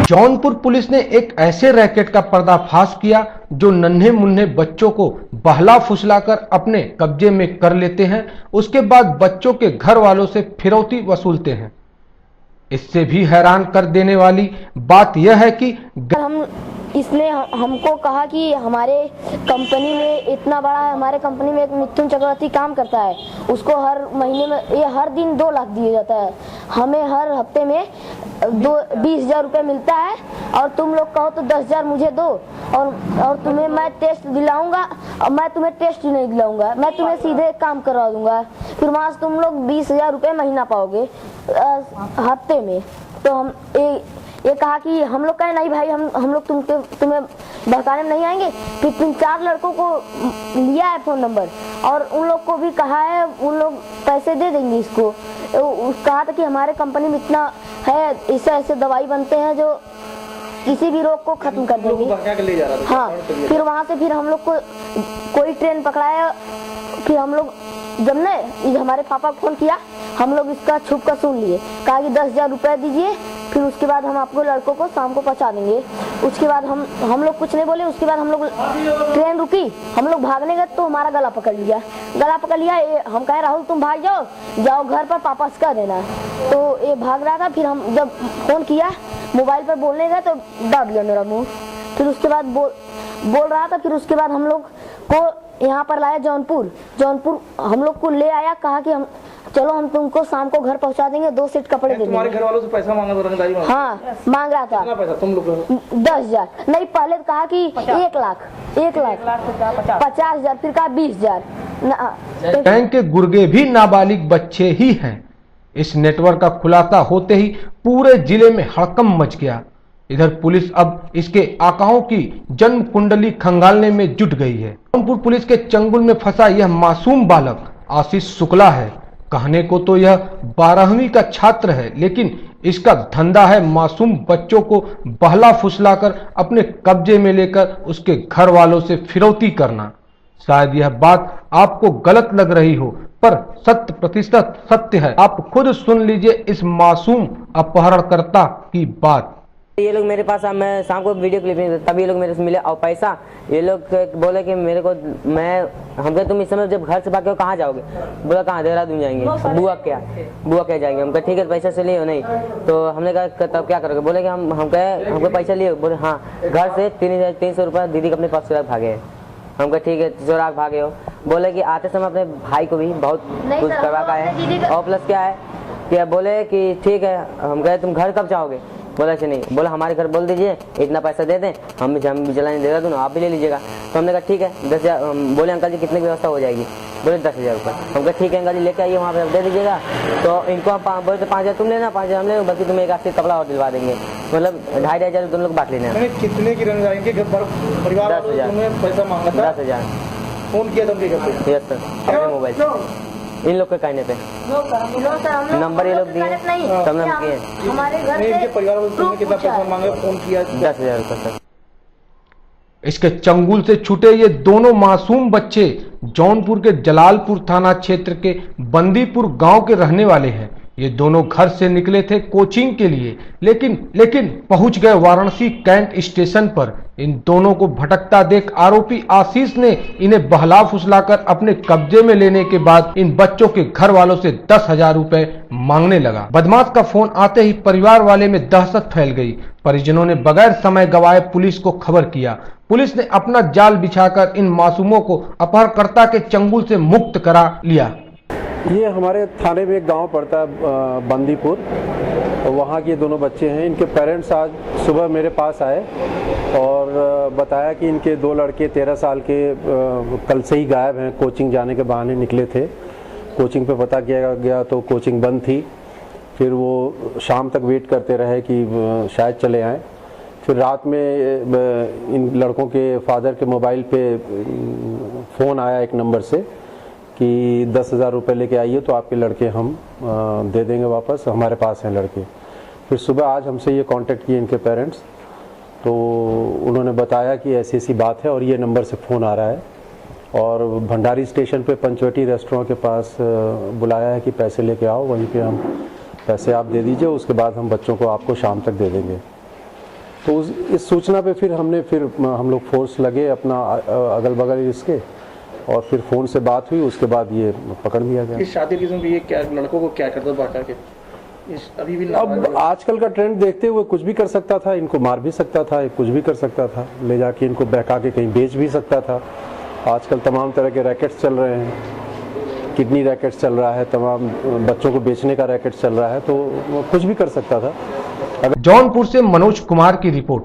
Jaunpur police ने एक ऐसे रैकेट का पर्दाफाश किया जो नन्हे मुन्ने बच्चों को बहला फुसलाकर अपने कब्जे में कर लेते हैं, उसके बाद बच्चों के घर वालों से फिरौती वसूलते हैं। इससे भी हैरान कर देने वाली बात यह है कि इसने हमको कहा कि हमारे कंपनी में इतना बड़ा है, हमारे कंपनी में एक मिथुन चक्रवर्ती काम करता है, उसको हर महीने में ये हर दिन 2 लाख दिया जाता है, हमें हर हफ्ते में 20,000 रुपये मिलता है और तुम लोग कहो तो 10,000 मुझे दो और तुम्हें मैं टेस्ट दिलाऊंगा और मैं तुम्हें टेस्ट ही नहीं दिलाऊंगा, मैं तुम्हें सीधे काम करवा दूंगा, फिर वहाँ से तुम लोग 20,000 रुपये महीना पाओगे हफ्ते में। तो हम ये कहा कि हम लोग कहे नहीं भाई, हम लोग तुम्हें बहकाने में नहीं आएंगे। फिर 3-4 लड़कों को लिया है फ़ोन नंबर और उन लोग को भी कहा है, उन लोग पैसे दे देंगे इसको। कहा था कि हमारे कंपनी में इतना है, ऐसे ऐसे दवाई बनते हैं जो किसी भी रोग को खत्म कर देंगे। हाँ, फिर वहाँ से फिर हम लोग को कोई ट्रेन पकड़ाया। फिर हम लोग जब ने हमारे पापा को फोन किया, हम लोग इसका छुप कर सुन लिए, कहा कि 10,000 रुपये दीजिए, फिर उसके बाद हम आपको लड़कों को शाम को पहुंचा देंगे। उसके बाद हम लोग कुछ नहीं बोले। उसके बाद हम लोग ट्रेन रुकी, हम लोग भागने गए तो हमारा गला पकड़ लिया। हम कहे राहुल तुम भाग जाओ घर पर पापा से कह देना। तो ये भाग रहा था। फिर हम जब फोन किया मोबाइल पर बोलने गए तो दब गया मेरा मुँह। फिर उसके बाद बोल रहा था। फिर उसके बाद हम लोग को यहाँ पर लाया जौनपुर हम लोग को ले आया, कहा कि चलो हम तुमको शाम को घर पहुंचा देंगे, 2 सेट कपड़े दे देंगे। तुम्हारे घर वालों से पैसा मांगा था? हाँ, मांग रहा था। कितना पैसा तुम लोग? 10,000 नहीं, पहले कहा कि 1 लाख 50,000, फिर कहा 20,000। गैंग के गुर्गे भी नाबालिग बच्चे ही हैं। इस नेटवर्क का खुलासा होते ही पूरे जिले में हड़कंप मच गया। इधर पुलिस अब इसके आकाओं की जन्म कुंडली खंगालने में जुट गई है। जौनपुर पुलिस के चंगुल में फंसा यह मासूम बालक आशीष शुक्ला है। कहने को तो यह 12वीं का छात्र है, लेकिन इसका धंधा है मासूम बच्चों को बहला फुसलाकर अपने कब्जे में लेकर उसके घर वालों से फिरौती करना। शायद यह बात आपको गलत लग रही हो, पर 100% सत्य है। आप खुद सुन लीजिए इस मासूम अपहरणकर्ता की बात। ये लोग मेरे पास, मैं शाम को वीडियो क्लिप नहीं, तभी ये लोग मेरे से मिले और पैसा ये लोग बोले कि मेरे को हमको तुम इस समय जब घर से भागे हो कहाँ जाओगे? बोला कहाँ, देहरादून जाएंगे। बुआ क्या जाएंगे? हम कहे ठीक है, पैसा से लिए हो नहीं? तो हमने कहा तब क्या करोगे? बोले कि हम कहे हमको पैसा लिए? बोले हाँ, घर से 3,300 रुपये दीदी को अपने पास भागे हैं। हम कहे ठीक है, चोरा भागे हो। बोले कि आते समय अपने भाई को भी बहुत कुछ करवा का है और प्लस क्या है कि बोले कि ठीक है। हम कहे तुम घर कब जाओगे? बोला ऐसे नहीं। बोला हमारे घर बोल दीजिए इतना पैसा दे दें, हम भी जलाने दे दूँ, आप भी ले लीजिएगा। तो हमने कहा ठीक है 10,000। बोले अंकल जी कितने की व्यवस्था हो जाएगी? बोले 10,000 रुपये। हम कहा ठीक है अंकल जी लेके आइए, वहाँ पर दे दीजिएगा। तो इनको हम बोले तो 5,000 तुम लेना, 5,000 हम ले, बाकी तुम्हें 1 आध कपड़ा और दिलवा देंगे। मतलब 2,500 तुम लोग बांट लेना। कितने की रंग जाएंगे? परिवार 10,000 पैसा मांगा था। 10,000 फोन किया तुमने? यस सर, मोबाइल इन लोग के कहने पे नंबर ये लोग दिए, तब हम किए। हमारे घर से परिवार वालों कितना पैसा मांगा? फोन किया 10,000 रुपये सर। इसके चंगुल से छूटे ये दोनों मासूम बच्चे जौनपुर के जलालपुर थाना क्षेत्र के बंदीपुर गांव के रहने वाले हैं। ये दोनों घर से निकले थे कोचिंग के लिए, लेकिन पहुंच गए वाराणसी कैंट स्टेशन पर। इन दोनों को भटकता देख आरोपी आशीष ने इन्हें बहला फुसलाकर अपने कब्जे में लेने के बाद इन बच्चों के घर वालों से 10,000 रुपए मांगने लगा। बदमाश का फोन आते ही परिवार वाले में दहशत फैल गई। परिजनों ने बगैर समय गवाए पुलिस को खबर किया। पुलिस ने अपना जाल बिछाकर इन मासूमों को अपहरणकर्ता के चंगुल से मुक्त करा लिया। ये हमारे थाने में एक गांव पड़ता है बंदीपुर, वहाँ के दोनों बच्चे हैं। इनके पेरेंट्स आज सुबह मेरे पास आए और बताया कि इनके 2 लड़के 13 साल के कल से ही गायब हैं। कोचिंग जाने के बहाने निकले थे। कोचिंग पे पता किया गया तो कोचिंग बंद थी। फिर वो शाम तक वेट करते रहे कि शायद चले आएँ। फिर रात में इन लड़कों के फादर के मोबाइल पे फ़ोन आया एक नंबर से कि 10,000 रुपये लेके आइए तो आपके लड़के हम दे देंगे वापस, हमारे पास हैं लड़के। फिर सुबह आज हमसे ये कांटेक्ट किए इनके पेरेंट्स, तो उन्होंने बताया कि ऐसी ऐसी बात है और ये नंबर से फ़ोन आ रहा है और भंडारी स्टेशन पे पंचवटी रेस्टोरेंट के पास बुलाया है कि पैसे लेके आओ, वहीं पे हम पैसे आप दे दीजिए, उसके बाद हम बच्चों को आपको शाम तक दे देंगे। तो इस सूचना पे फिर हम लोग फोर्स लगे अपना अगल बगल इसके, और फिर फ़ोन से बात हुई, उसके बाद ये पकड़ लिया गया। इस शादी के समय ये क्या लड़कों को क्या करता था के इस अभी भी अब आजकल का ट्रेंड देखते हुए कुछ भी कर सकता था, इनको मार भी सकता था, कुछ भी कर सकता था, ले जाके इनको बहका के कहीं बेच भी सकता था। आजकल तमाम तरह के रैकेट्स चल रहे हैं, किडनी रैकेट्स चल रहा है, तमाम बच्चों को बेचने का रैकेट चल रहा है, तो कुछ भी कर सकता था। जौनपुर से मनोज कुमार की रिपोर्ट।